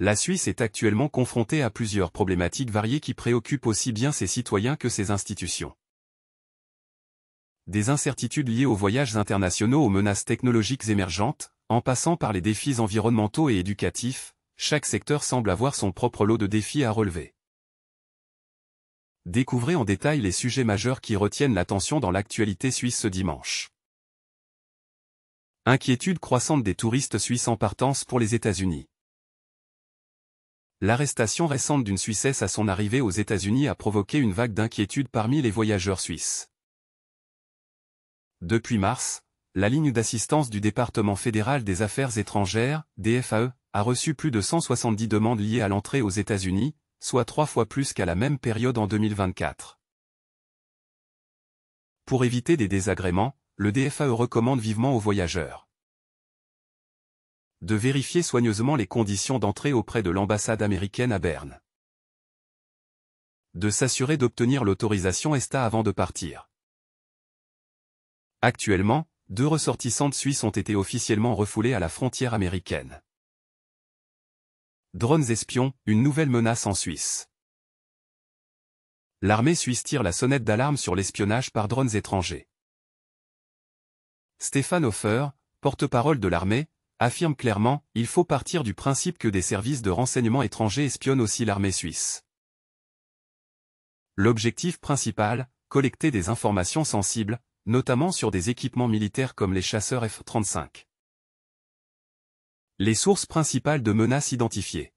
La Suisse est actuellement confrontée à plusieurs problématiques variées qui préoccupent aussi bien ses citoyens que ses institutions. Des incertitudes liées aux voyages internationaux aux menaces technologiques émergentes, en passant par les défis environnementaux et éducatifs, chaque secteur semble avoir son propre lot de défis à relever. Découvrez en détail les sujets majeurs qui retiennent l'attention dans l'actualité suisse ce dimanche. Inquiétude croissante des touristes suisses en partance pour les États-Unis. L'arrestation récente d'une Suissesse à son arrivée aux États-Unis a provoqué une vague d'inquiétude parmi les voyageurs suisses. Depuis mars, la ligne d'assistance du département fédéral des affaires étrangères, DFAE, a reçu plus de 170 demandes liées à l'entrée aux États-Unis, soit 3 fois plus qu'à la même période en 2024. Pour éviter des désagréments, le DFAE recommande vivement aux voyageurs de vérifier soigneusement les conditions d'entrée auprès de l'ambassade américaine à Berne. De s'assurer d'obtenir l'autorisation ESTA avant de partir. Actuellement, 2 ressortissantes suisses ont été officiellement refoulées à la frontière américaine. Drones espions, une nouvelle menace en Suisse. L'armée suisse tire la sonnette d'alarme sur l'espionnage par drones étrangers. Stefan Hofer, porte-parole de l'armée, affirme clairement « Il faut partir du principe que des services de renseignement étrangers espionnent aussi l'armée suisse. » L'objectif principal, collecter des informations sensibles, notamment sur des équipements militaires comme les chasseurs F-35. Les sources principales de menaces identifiées.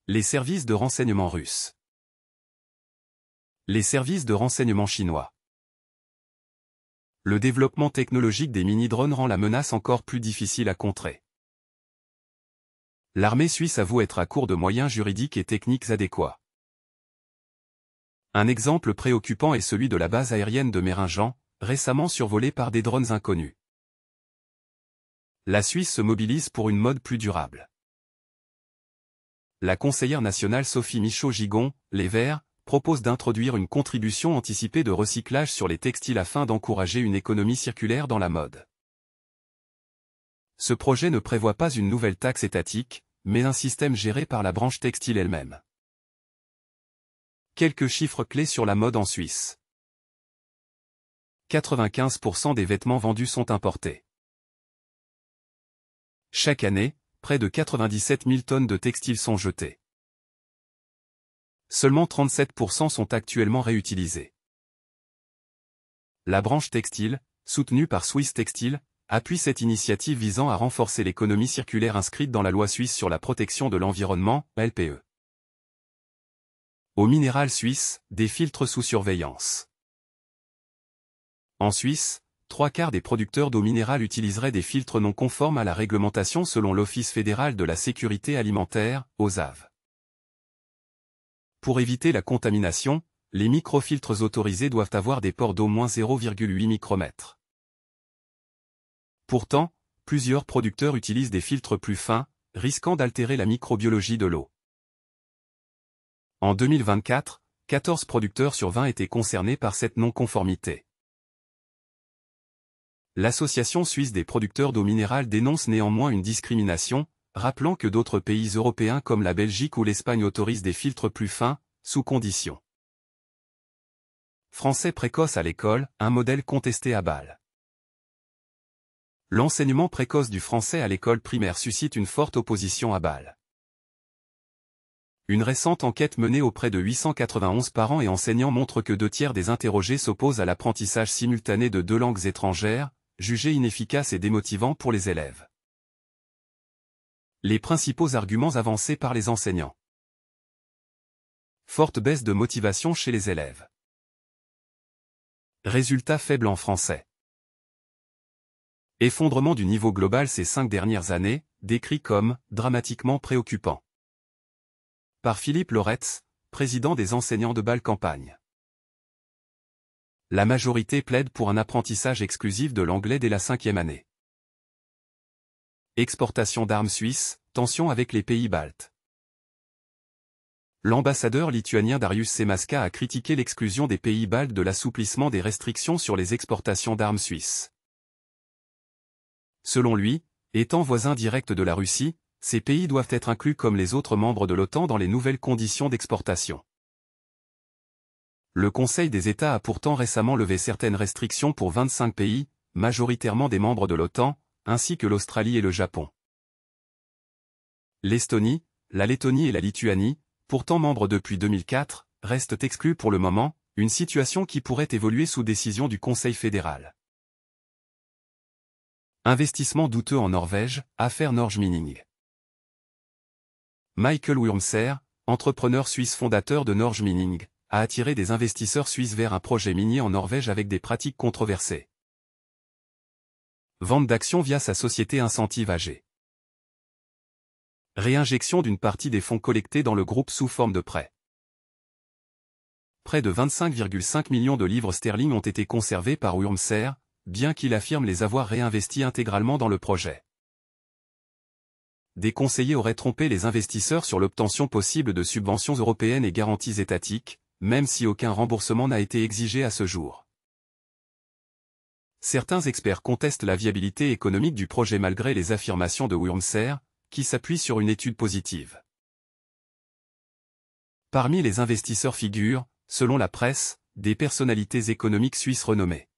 Les services de renseignement russes. Les services de renseignement chinois. Le développement technologique des mini-drones rend la menace encore plus difficile à contrer. L'armée suisse avoue être à court de moyens juridiques et techniques adéquats. Un exemple préoccupant est celui de la base aérienne de Meiringen, récemment survolée par des drones inconnus. La Suisse se mobilise pour une mode plus durable. La conseillère nationale Sophie Michaud-Gigon, Les Verts, propose d'introduire une contribution anticipée de recyclage sur les textiles afin d'encourager une économie circulaire dans la mode. Ce projet ne prévoit pas une nouvelle taxe étatique, mais un système géré par la branche textile elle-même. Quelques chiffres clés sur la mode en Suisse. 95% des vêtements vendus sont importés. Chaque année, près de 97 000 tonnes de textiles sont jetées. Seulement 37% sont actuellement réutilisés. La branche textile, soutenue par Swiss Textile, appuie cette initiative visant à renforcer l'économie circulaire inscrite dans la loi suisse sur la protection de l'environnement, LPE. Au minéral suisse, des filtres sous surveillance. En Suisse, 3/4 des producteurs d'eau minérale utiliseraient des filtres non conformes à la réglementation selon l'Office fédéral de la sécurité alimentaire, OSAV. Pour éviter la contamination, les microfiltres autorisés doivent avoir des pores d'au moins 0,8 micromètres. Pourtant, plusieurs producteurs utilisent des filtres plus fins, risquant d'altérer la microbiologie de l'eau. En 2024, 14 producteurs sur 20 étaient concernés par cette non-conformité. L'Association suisse des producteurs d'eau minérale dénonce néanmoins une discrimination, rappelant que d'autres pays européens comme la Belgique ou l'Espagne autorisent des filtres plus fins, sous conditions. Français précoce à l'école, un modèle contesté à Bâle. L'enseignement précoce du français à l'école primaire suscite une forte opposition à Bâle. Une récente enquête menée auprès de 891 parents et enseignants montre que 2/3 des interrogés s'opposent à l'apprentissage simultané de 2 langues étrangères, jugé inefficace et démotivant pour les élèves. Les principaux arguments avancés par les enseignants. Forte baisse de motivation chez les élèves. Résultats faibles en français. Effondrement du niveau global ces 5 dernières années, décrit comme « dramatiquement préoccupant ». Par Philippe Loretz, président des enseignants de Bâle-Campagne. La majorité plaide pour un apprentissage exclusif de l'anglais dès la 5e année. Exportation d'armes suisses, tension avec les pays baltes. L'ambassadeur lituanien Darius Semaska a critiqué l'exclusion des pays baltes de l'assouplissement des restrictions sur les exportations d'armes suisses. Selon lui, étant voisin direct de la Russie, ces pays doivent être inclus comme les autres membres de l'OTAN dans les nouvelles conditions d'exportation. Le Conseil des États a pourtant récemment levé certaines restrictions pour 25 pays, majoritairement des membres de l'OTAN, ainsi que l'Australie et le Japon. L'Estonie, la Lettonie et la Lituanie, pourtant membres depuis 2004, restent exclus pour le moment, une situation qui pourrait évoluer sous décision du Conseil fédéral. Investissement douteux en Norvège, affaire Norge Mining. Michael Wurmser, entrepreneur suisse fondateur de Norge Mining, a attiré des investisseurs suisses vers un projet minier en Norvège avec des pratiques controversées. Vente d'actions via sa société Incentive AG. Réinjection d'une partie des fonds collectés dans le groupe sous forme de prêt. Près de 25,5 millions de livres sterling ont été conservés par Wurmser, bien qu'il affirme les avoir réinvestis intégralement dans le projet. Des conseillers auraient trompé les investisseurs sur l'obtention possible de subventions européennes et garanties étatiques, même si aucun remboursement n'a été exigé à ce jour. Certains experts contestent la viabilité économique du projet malgré les affirmations de Wurmser, qui s'appuie sur une étude positive. Parmi les investisseurs figurent, selon la presse, des personnalités économiques suisses renommées.